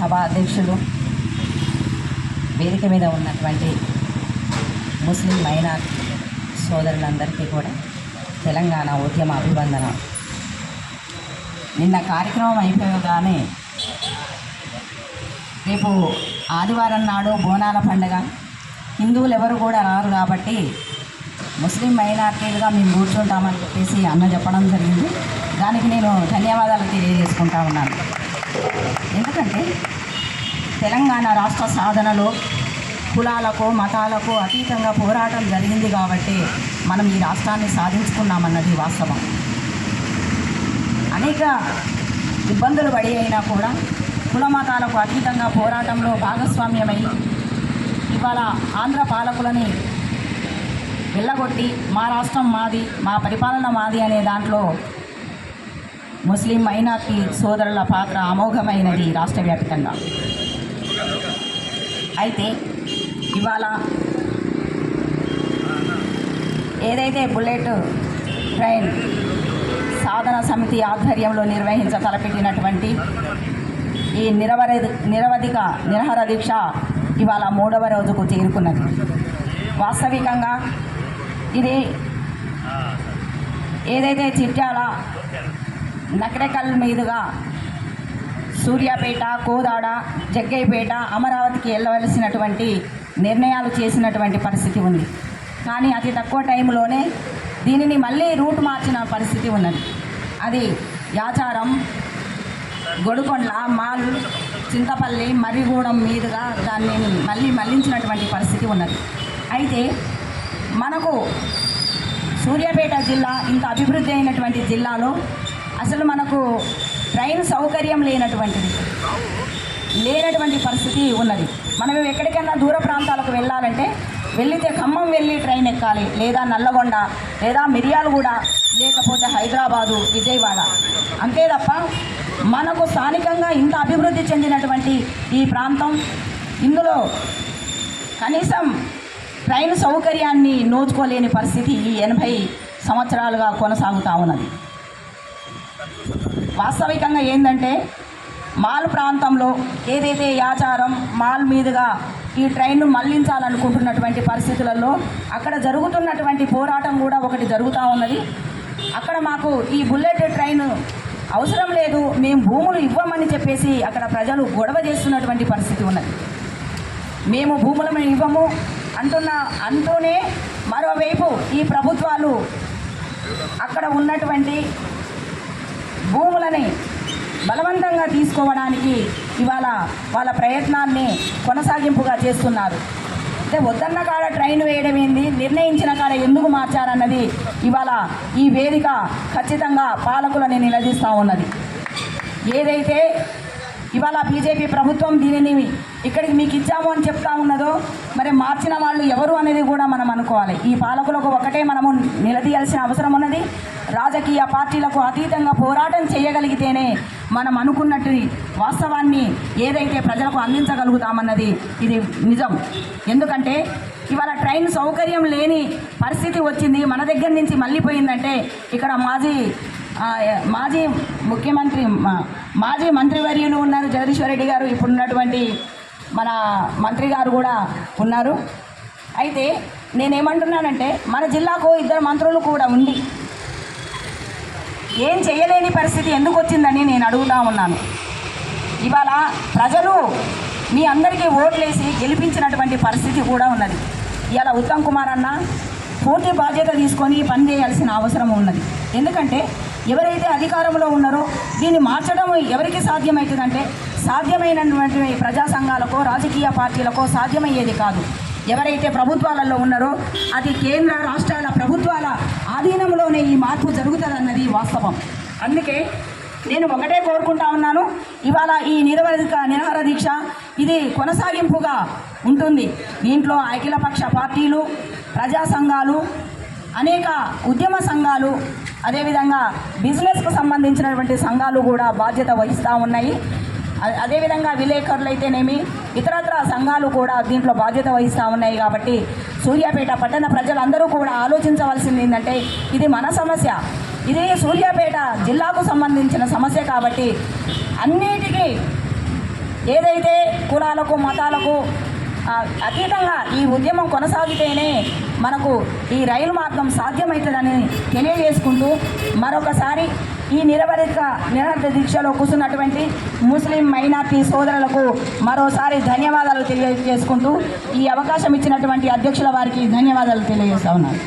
సభా అధ్యక్షులు, వేదిక మీద ఉన్నటువంటి ముస్లిం మైనారిటీ సోదరులందరికీ కూడా తెలంగాణ ఉద్యమ అభివందన. నిన్న కార్యక్రమం అయిపోగానే రేపు ఆదివారం నాడు బోనాల పండుగ, హిందువులు ఎవరు కూడా రారు కాబట్టి ముస్లిం మైనారిటీలుగా మేము కూర్చుంటామని చెప్పేసి అన్న చెప్పడం జరిగింది. దానికి నేను ధన్యవాదాలు తెలియజేసుకుంటా ఉన్నాను. ఎందుకంటే తెలంగాణ రాష్ట్ర సాధనలో కులాలకు మతాలకు అతీతంగా పోరాటం జరిగింది కాబట్టి మనం ఈ రాష్ట్రాన్ని సాధించుకున్నామన్నది వాస్తవం. అనేక ఇబ్బందులు పడి అయినా కూడా కుల మతాలకు అతీతంగా పోరాటంలో భాగస్వామ్యమై ఇవాళ ఆంధ్ర పాలకులని వెళ్ళగొట్టి మా రాష్ట్రం మాది, మా పరిపాలన మాది అనే దాంట్లో ముస్లిం మైనారిటీ సోదరుల పాత్ర అమోఘమైనది రాష్ట్ర వ్యాప్తంగా. అయితే ఇవాళ ఏదైతే బుల్లెట్ ట్రైన్ సాధన సమితి ఆధ్వర్యంలో తలపెట్టినటువంటి ఈ నిరవధిక నిరహార దీక్ష ఇవాళ 3వ రోజుకు చేరుకున్నది. వాస్తవికంగా ఇది ఏదైతే చిట్యాల నకరేకల్ మీదుగా సూర్యాపేట, కోదాడ, జగ్గైపేట, అమరావతికి వెళ్ళవలసినటువంటి నిర్ణయాలు చేసినటువంటి పరిస్థితి ఉంది. కానీ అతి తక్కువ టైంలోనే దీనిని మళ్ళీ రూట్ మార్చిన పరిస్థితి ఉన్నది. అది యాచారం, గొడుకొండ, మాల్, చింతపల్లి, మర్రిగూడెం మీదుగా దాన్ని మళ్ళించినటువంటి పరిస్థితి ఉన్నది. అయితే మనకు సూర్యాపేట జిల్లా ఇంత అభివృద్ధి అయినటువంటి జిల్లాలో అసలు మనకు ట్రైన్ సౌకర్యం లేనటువంటి పరిస్థితి ఉన్నది. మనం ఎక్కడికైనా దూర ప్రాంతాలకు వెళ్ళాలంటే వెళ్ళితే ఖమ్మం వెళ్ళి ట్రైన్ ఎక్కాలి, లేదా నల్లగొండ, లేదా మిర్యాలగూడ, లేకపోతే హైదరాబాదు, విజయవాడ. అంతే తప్ప మనకు స్థానికంగా ఇంత అభివృద్ధి చెందినటువంటి ఈ ప్రాంతం, ఇందులో కనీసం ట్రైన్ సౌకర్యాన్ని నోచుకోలేని పరిస్థితి ఈ 80 సంవత్సరాలుగా కొనసాగుతూ ఉన్నది. వాస్తవికంగా ఏంటంటే మాల్ ప్రాంతంలో ఏదైతే యాచారం, మాల్ మీదుగా ఈ ట్రైన్ను మళ్లించాలనుకుంటున్నటువంటి పరిస్థితులలో అక్కడ జరుగుతున్నటువంటి పోరాటం కూడా ఒకటి జరుగుతూ ఉన్నది. అక్కడ మాకు ఈ బుల్లెట్ ట్రైన్ అవసరం లేదు, మేము భూములు ఇవ్వమని చెప్పేసి అక్కడ ప్రజలు గొడవ చేస్తున్నటువంటి పరిస్థితి ఉన్నది. మేము భూములను ఇవ్వము అంటూనే మరోవైపు ఈ ప్రభుత్వాలు అక్కడ ఉన్నటువంటి భూములని బలవంతంగా తీసుకోవడానికి ఇవాళ వాళ్ళ ప్రయత్నాన్ని కొనసాగింపుగా చేస్తున్నారు. అంటే వద్దన్న కాడ ట్రైన్ వేయడం ఏంది, నిర్ణయించిన కాడ ఎందుకు మార్చారన్నది ఇవాళ ఈ వేదిక ఖచ్చితంగా పాలకులని నిలదీస్తూ ఉన్నది. ఏదైతే ఇవాళ బీజేపీ ప్రభుత్వం దీనిని ఇక్కడికి మీకు ఇచ్చాము అని చెప్తా ఉన్నదో, మరి మార్చిన వాళ్ళు ఎవరు అనేది కూడా మనం అనుకోవాలి. ఈ పాలకులకు ఒకటే మనము నిలదీయాల్సిన అవసరం ఉన్నది. రాజకీయ పార్టీలకు అతీతంగా పోరాటం చేయగలిగితేనే మనం అనుకున్నట్టు వాస్తవాన్ని ఏదైతే ప్రజలకు అందించగలుగుతామన్నది ఇది నిజం. ఎందుకంటే ఇవాళ ట్రైన్ సౌకర్యం లేని పరిస్థితి వచ్చింది, మన దగ్గర నుంచి మళ్ళీపోయిందంటే ఇక్కడ మాజీ ముఖ్యమంత్రి, మాజీ మంత్రివర్యులు ఉన్నారు, జగదీశ్వర్ రెడ్డి గారు, ఇప్పుడున్నటువంటి మన మంత్రి గారు కూడా ఉన్నారు. అయితే నేనేమంటున్నానంటే మన జిల్లాకు 2 మంత్రులు కూడా ఉండి ఏం చేయలేని పరిస్థితి ఎందుకు వచ్చిందని నేను అడుగుతా ఉన్నాను. ఇవాళ ప్రజలు మీ అందరికీ ఓట్లేసి గెలిపించినటువంటి పరిస్థితి కూడా ఉన్నది. ఇవాళ ఉత్తమ్ కుమార్ అన్న పూర్తి బాధ్యత తీసుకొని పని చేయాల్సిన అవసరం ఉన్నది. ఎందుకంటే ఎవరైతే అధికారంలో ఉన్నారో దీన్ని మార్చడం ఎవరికి సాధ్యమవుతుందంటే సాధ్యమైనటువంటి ప్రజా సంఘాలకో రాజకీయ పార్టీలకో సాధ్యమయ్యేది కాదు. ఎవరైతే ప్రభుత్వాలలో ఉన్నారో అది కేంద్ర రాష్ట్రాల ప్రభుత్వాల ఆధీనంలోనే ఈ మార్పు జరుగుతుందన్నది వాస్తవం. అందుకే నేను ఒకటే కోరుకుంటా ఉన్నాను, ఇవాళ ఈ నిరహార దీక్ష ఇది కొనసాగింపుగా ఉంటుంది. దీంట్లో అఖిలపక్ష పార్టీలు, ప్రజా సంఘాలు, అనేక ఉద్యమ సంఘాలు, అదేవిధంగా బిజినెస్కు సంబంధించినటువంటి సంఘాలు కూడా బాధ్యత వహిస్తూ ఉన్నాయి. అదేవిధంగా విలేకరులు అయితేనేమి ఇతరత్ర సంఘాలు కూడా దీంట్లో బాధ్యత వహిస్తూ ఉన్నాయి. కాబట్టి సూర్యాపేట పట్టణ ప్రజలందరూ కూడా ఆలోచించవలసింది ఏంటంటే ఇది మన సమస్య, ఇది సూర్యాపేట జిల్లాకు సంబంధించిన సమస్య. కాబట్టి అన్నిటికీ ఏదైతే కులాలకు మతాలకు అతీతంగా ఈ ఉద్యమం కొనసాగితేనే మనకు ఈ రైలు మార్గం సాధ్యమవుతుందని తెలియజేసుకుంటూ మరొకసారి ఈ నిరవధిక దీక్షలో కూర్చున్నటువంటి ముస్లిం మైనార్టీ సోదరులకు మరోసారి ధన్యవాదాలు తెలియజేసుకుంటూ ఈ అవకాశం ఇచ్చినటువంటి అధ్యక్షుల వారికి ధన్యవాదాలు తెలియజేస్తా ఉన్నాను.